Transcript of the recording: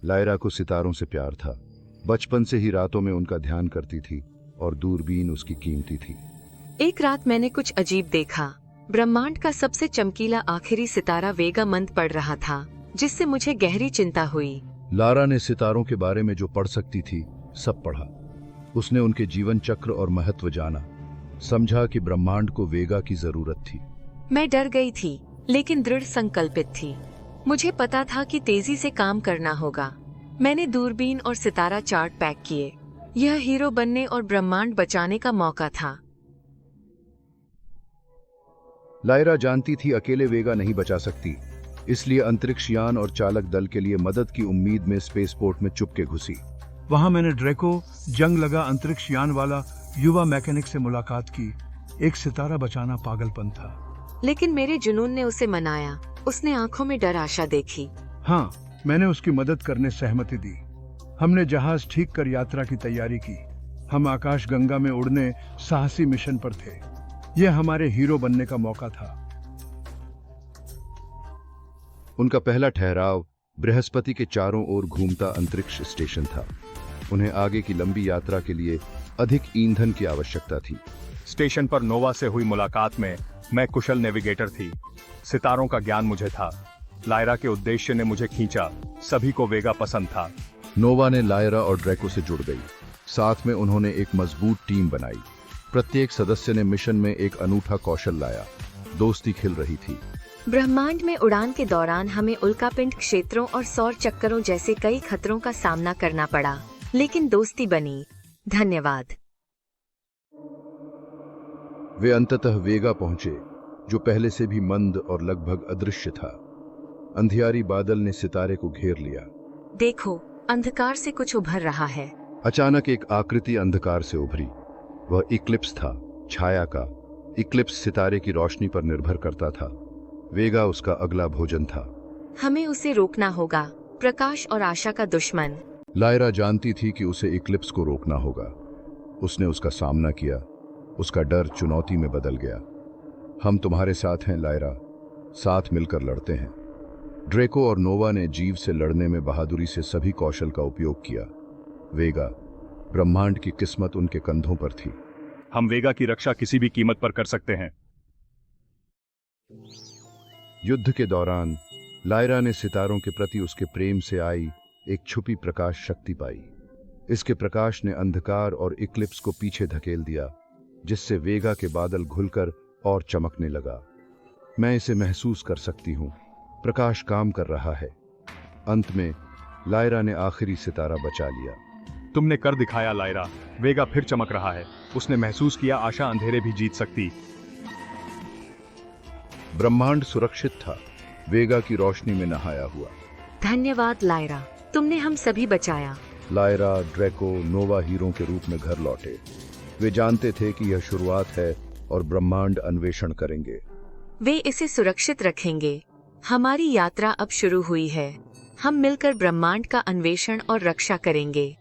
Lyra को सितारों से प्यार था। बचपन से ही रातों में उनका ध्यान करती थी और दूरबीन उसकी कीमती थी। एक रात मैंने कुछ अजीब देखा। ब्रह्मांड का सबसे चमकीला आखिरी सितारा वेगा मंद पड़ रहा था, जिससे मुझे गहरी चिंता हुई। लारा ने सितारों के बारे में जो पढ़ सकती थी सब पढ़ा। उसने उनके जीवन चक्र और महत्व जाना, समझा कि ब्रह्मांड को वेगा की जरूरत थी। मैं डर गई थी, लेकिन दृढ़ संकल्पित थी। मुझे पता था कि तेजी से काम करना होगा। मैंने दूरबीन और सितारा चार्ट पैक किए। यह हीरो बनने और ब्रह्मांड बचाने का मौका था। लायरा जानती थी अकेले वेगा नहीं बचा सकती, इसलिए अंतरिक्ष यान और चालक दल के लिए मदद की उम्मीद में स्पेसपोर्ट में चुपके घुसी। वहां मैंने ड्रैको, जंग लगा अंतरिक्ष यान वाला युवा मैकेनिक से मुलाकात की। एक सितारा बचाना पागलपन था, लेकिन मेरे जुनून ने उसे मनाया। उसने आंखों में डर आशा देखी। हाँ, मैंने उसकी मदद करने सहमति दी। हमने जहाज ठीक कर यात्रा की तैयारी की। हम आकाश गंगा में उड़ने साहसी मिशन पर थे। यह हमारे हीरो बनने का मौका था। उनका पहला ठहराव बृहस्पति के चारों ओर घूमता अंतरिक्ष स्टेशन था। उन्हें आगे की लंबी यात्रा के लिए अधिक ईंधन की आवश्यकता थी। स्टेशन पर नोवा से हुई मुलाकात में मैं कुशल नेविगेटर थी। सितारों का ज्ञान मुझे था। लायरा के उद्देश्य ने मुझे खींचा। सभी को वेगा पसंद था। नोवा ने लायरा और ड्रैको से जुड़ गई। साथ में उन्होंने एक मजबूत टीम बनाई। प्रत्येक सदस्य ने मिशन में एक अनूठा कौशल लाया। दोस्ती खिल रही थी। ब्रह्मांड में उड़ान के दौरान हमें उल्कापिंड क्षेत्रों और सौर चक्करों जैसे कई खतरों का सामना करना पड़ा, लेकिन दोस्ती बनी। धन्यवाद। वे अंततः वेगा पहुंचे, जो पहले से भी मंद और लगभग अदृश्य था। अंधियारी बादल ने सितारे को घेर लिया। देखो, अंधकार से कुछ उभर रहा है। अचानक एक आकृति अंधकार से उभरी। वह इक्लिप्स था, छाया का। इक्लिप्स सितारे की रोशनी पर निर्भर करता था। वेगा उसका अगला भोजन था। हमें उसे रोकना होगा। प्रकाश और आशा का दुश्मन। लायरा जानती थी कि उसे इक्लिप्स को रोकना होगा। उसने उसका सामना किया। उसका डर चुनौती में बदल गया। हम तुम्हारे साथ हैं लायरा, साथ मिलकर लड़ते हैं। ड्रैको और नोवा ने जीव से लड़ने में बहादुरी से सभी कौशल का उपयोग किया। वेगा, ब्रह्मांड की किस्मत उनके कंधों पर थी। हम वेगा की रक्षा किसी भी कीमत पर कर सकते हैं। युद्ध के दौरान लायरा ने सितारों के प्रति उसके प्रेम से आई एक छुपी प्रकाश शक्ति पाई। इसके प्रकाश ने अंधकार और इक्लिप्स को पीछे धकेल दिया, जिससे वेगा के बादल घुलकर और चमकने लगा। मैं इसे महसूस कर सकती हूँ। प्रकाश काम कर रहा है। अंत में लायरा ने आखिरी सितारा बचा लिया। तुमने कर दिखाया लायरा। वेगा फिर चमक रहा है। उसने महसूस किया आशा अंधेरे भी जीत सकती। ब्रह्मांड सुरक्षित था, वेगा की रोशनी में नहाया हुआ। धन्यवाद लायरा, तुमने हम सभी बचाया। लायरा, ड्रैको, नोवा हीरो के रूप में घर लौटे। वे जानते थे कि यह शुरुआत है और ब्रह्मांड अन्वेषण करेंगे। वे इसे सुरक्षित रखेंगे। हमारी यात्रा अब शुरू हुई है। हम मिलकर ब्रह्मांड का अन्वेषण और रक्षा करेंगे।